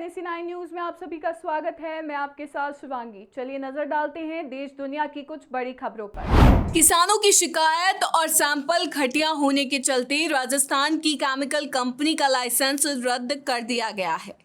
NAC9 news में आप सभी का स्वागत है। मैं आपके साथ शिवांगी। चलिए नजर डालते हैं देश दुनिया की कुछ बड़ी खबरों पर। किसानों की शिकायत और सैंपल घटिया होने के चलते राजस्थान की केमिकल कंपनी का लाइसेंस रद्द कर दिया गया है।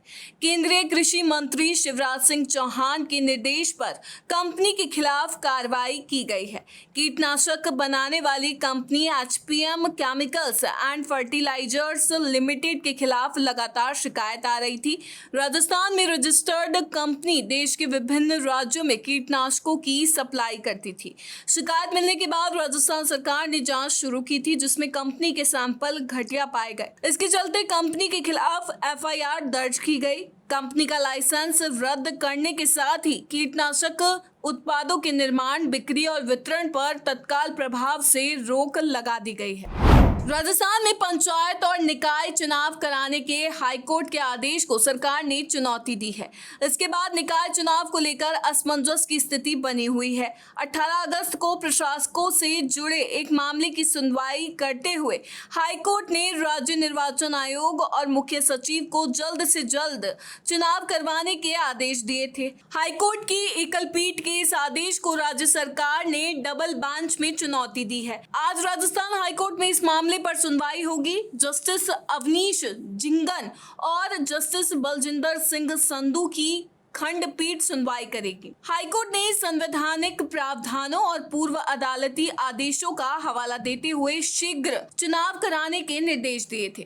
केंद्रीय कृषि मंत्री शिवराज सिंह चौहान के निर्देश पर कंपनी के खिलाफ कार्रवाई की गई है। कीटनाशक बनाने वाली company HPM chemicals and fertilizers limited के खिलाफ लगातार शिकायत आ रही थी। राजस्थान में रजिस्टर्ड कंपनी देश के विभिन्न राज्यों में कीटनाशकों की सप्लाई करती थी। शिकायत मिलने के बाद राजस्थान सरकार ने जांच शुरू की थी, जिसमें कंपनी के सैंपल घटिया पाए गए। इसके चलते कंपनी के खिलाफ FIR दर्ज की गई। कंपनी का लाइसेंस रद्द करने के साथ ही कीटनाशक उत्पादों के निर्माण, बिक्री और वितरण पर तत्काल प्रभाव से रोक लगा दी गई है। राजस्थान में पंचायत और निकाय चुनाव कराने के हाईकोर्ट के आदेश को सरकार ने चुनौती दी है। इसके बाद निकाय चुनाव को लेकर असमंजस की स्थिति बनी हुई है। 18 अगस्त को प्रशासकों से जुड़े एक मामले की सुनवाई करते हुए हाईकोर्ट ने राज्य निर्वाचन आयोग और मुख्य सचिव को जल्द से जल्द चुनाव करवाने के आदेश दिए थे। हाईकोर्ट की एकल पीठ के इस आदेश को राज्य सरकार ने डबल बेंच में चुनौती दी है। आज राजस्थान हाईकोर्ट में इस मामले पर सुनवाई होगी। जस्टिस अवनीश जिंगन और जस्टिस बलजिंदर सिंह संधू की खंडपीठ सुनवाई करेगी। हाईकोर्ट ने संवैधानिक प्रावधानों और पूर्व अदालती आदेशों का हवाला देते हुए शीघ्र चुनाव कराने के निर्देश दिए थे।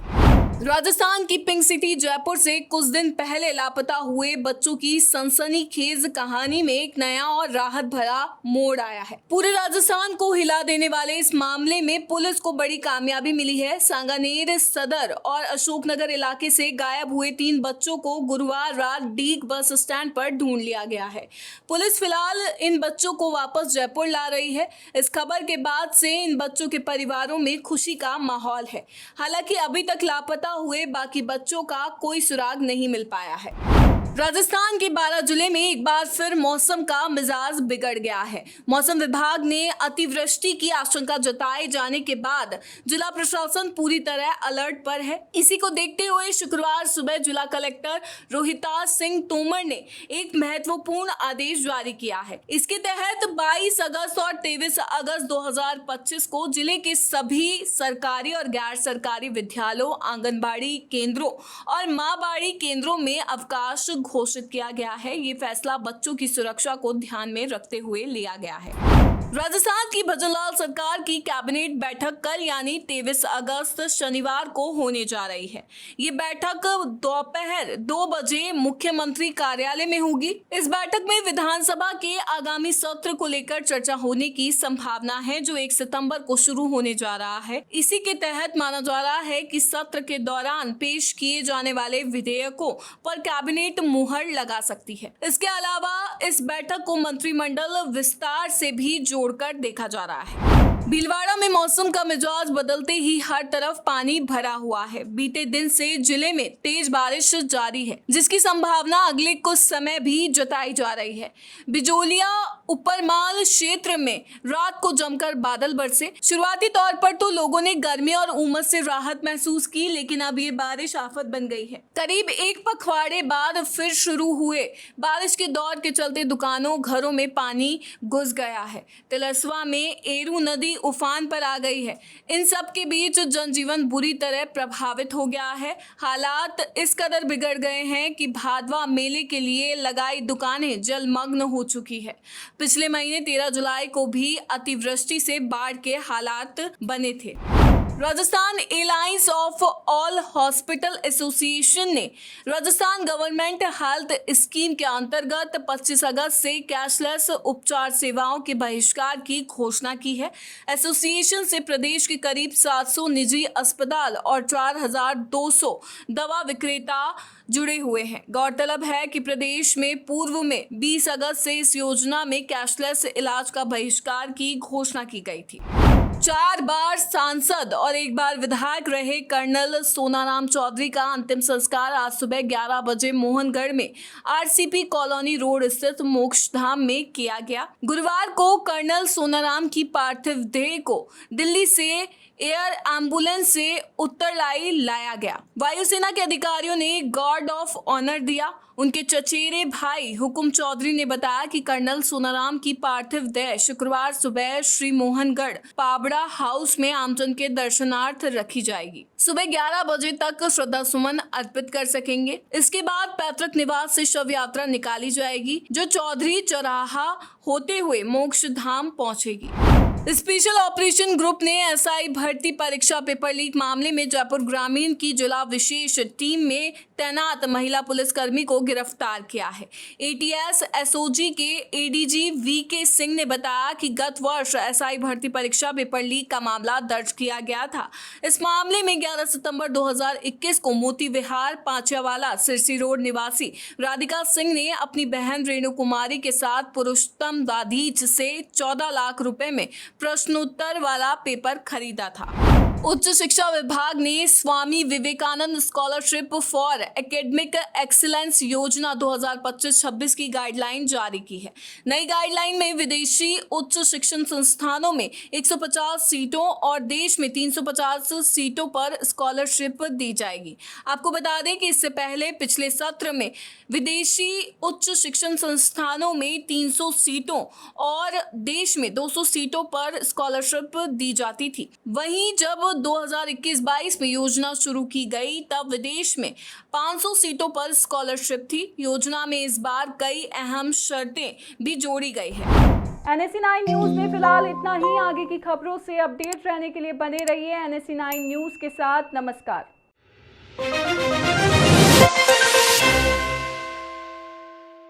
राजस्थान की पिंक सिटी जयपुर से कुछ दिन पहले लापता हुए बच्चों की सनसनीखेज कहानी में एक नया और राहत भरा मोड़ आया है। पूरे राजस्थान को हिला देने वाले इस मामले में पुलिस को बड़ी कामयाबी मिली है। सांगानेर सदर और अशोकनगर इलाके से गायब हुए 3 बच्चों को गुरुवार रात डीग बस स्टैंड पर ढूंढ लिया गया है। पुलिस फिलहाल इन बच्चों को वापस जयपुर ला रही है। इस खबर के बाद से इन बच्चों के परिवारों में खुशी का माहौल है। हालांकि अभी तक लापता हुए बाकी बच्चों का कोई सुराग नहीं मिल पाया है। राजस्थान के 12 जिले में एक बार फिर मौसम का मिजाज बिगड़ गया है। मौसम विभाग ने अतिवृष्टि की आशंका जताए जाने के बाद जिला प्रशासन पूरी तरह अलर्ट पर है। इसी को देखते हुए शुक्रवार सुबह जिला कलेक्टर रोहिताज सिंह तोमर ने एक महत्वपूर्ण आदेश जारी किया है। इसके तहत 22 अगस्त और 23 अगस्त 2025 को जिले के सभी सरकारी और गैर सरकारी विद्यालयों, आंगनबाड़ी केंद्रों और माँ बाड़ी केंद्रों में अवकाश घोषित किया गया है। ये फैसला बच्चों की सुरक्षा को ध्यान में रखते हुए लिया गया है। राजस्थान की भजनलाल सरकार की कैबिनेट बैठक कल यानी 23 अगस्त शनिवार को होने जा रही है। ये बैठक दोपहर 2 बजे मुख्यमंत्री कार्यालय में होगी। इस बैठक में विधानसभा के आगामी सत्र को लेकर चर्चा होने की संभावना है, जो 1 सितंबर को शुरू होने जा रहा है। इसी के तहत माना जा रहा है कि सत्र के दौरान पेश किए जाने वाले विधेयकों पर कैबिनेट मुहर लगा सकती है। इसके अलावा इस बैठक को मंत्रिमंडल विस्तार से भी जोड़कर देखा जा रहा है। भीलवाड़ा में मौसम का मिजाज बदलते ही हर तरफ पानी भरा हुआ है। बीते दिन से जिले में तेज बारिश जारी है, जिसकी संभावना अगले कुछ समय भी जताई जा रही है। बिजोलिया उपरमाल क्षेत्र में रात को जमकर बादल बरसे। शुरुआती तौर पर तो लोगों ने गर्मी और उमस से राहत महसूस की, लेकिन अब ये बारिश आफत बन गई है। करीब 1 पखवाड़े बाद फिर शुरू हुए बारिश के दौर के चलते दुकानों, घरों में पानी घुस गया है। तिलस्वा में एरू नदी उफान पर आ गई है। इन सब के बीच जनजीवन बुरी तरह प्रभावित हो गया है। हालात इस कदर बिगड़ गए हैं कि भादवा मेले के लिए लगाई दुकानें जलमग्न हो चुकी है। पिछले महीने 13 जुलाई को भी अतिवृष्टि से बाढ़ के हालात बने थे। Rajasthan alliance of all hospital association ने राजस्थान गवर्नमेंट हेल्थ स्कीम के अंतर्गत 25 अगस्त से कैशलेस उपचार सेवाओं के बहिष्कार की घोषणा की है। एसोसिएशन से प्रदेश के करीब 700 निजी अस्पताल और 4200 दवा विक्रेता जुड़े हुए हैं। गौरतलब है कि प्रदेश में पूर्व में 20 अगस्त से इस योजना में कैशलेस इलाज का बहिष्कार की घोषणा की गई थी। 4 बार सांसद और 1 बार विधायक रहे कर्नल सोनाराम चौधरी का अंतिम संस्कार आज सुबह 11 बजे मोहनगढ़ में RCP कॉलोनी रोड स्थित मोक्षधाम में किया गया। गुरुवार को कर्नल सोनाराम की पार्थिव देह को दिल्ली से एयर एम्बुलेंस से उत्तरलाई लाया गया। वायुसेना के अधिकारियों ने गार्ड ऑफ ऑनर दिया। उनके चचेरे भाई हुकुम चौधरी ने बताया कि कर्नल सोनाराम की पार्थिव देह शुक्रवार सुबह श्री मोहनगढ़ पाबड़ा हाउस में आमजन के दर्शनार्थ रखी जाएगी। सुबह 11 बजे तक श्रद्धा सुमन अर्पित कर सकेंगे। इसके बाद पैतृक निवास से शव यात्रा निकाली जाएगी, जो चौधरी चौराहा होते हुए मोक्ष धाम पहुंचेगी। स्पेशल ऑपरेशन ग्रुप ने एसआई भर्ती परीक्षा पेपर लीक मामले में जयपुर ग्रामीण की जिला विशेष टीम में तैनात महिला पुलिसकर्मी को गिरफ्तार किया है। एटीएस एसओजी के एडीजी वीके सिंह ने बताया कि गत वर्ष एसआई भर्ती परीक्षा पेपर लीक का मामला दर्ज किया गया था। इस मामले में 11 सितंबर 2021 को मोती विहार पांचावाला सिरसी रोड निवासी राधिका सिंह ने अपनी बहन रेणु कुमारी के साथ पुरुषोत्तम दाधीच से 14 लाख रुपए में प्रश्नोत्तर वाला पेपर खरीदा था। उच्च शिक्षा विभाग ने Swami Vivekananda scholarship for academic excellence योजना 2025-26 की गाइडलाइन जारी की है। नई गाइडलाइन में विदेशी उच्च शिक्षण संस्थानों में 150 सीटों और देश में 350 सीटों पर स्कॉलरशिप दी जाएगी। आपको बता दें कि इससे पहले पिछले सत्र में विदेशी उच्च शिक्षण संस्थानों में 300 सीटों और देश में 200 सीटों पर स्कॉलरशिप दी जाती थी। वहीं जब 2021-22 में योजना शुरू की गई तब विदेश में 500 सीटों पर स्कॉलरशिप थी। योजना में इस बार कई अहम शर्तें भी जोड़ी गई है। NSE9 न्यूज में फिलहाल इतना ही। आगे की खबरों से अपडेट रहने के लिए बने रहिए NSE9 न्यूज के साथ। नमस्कार।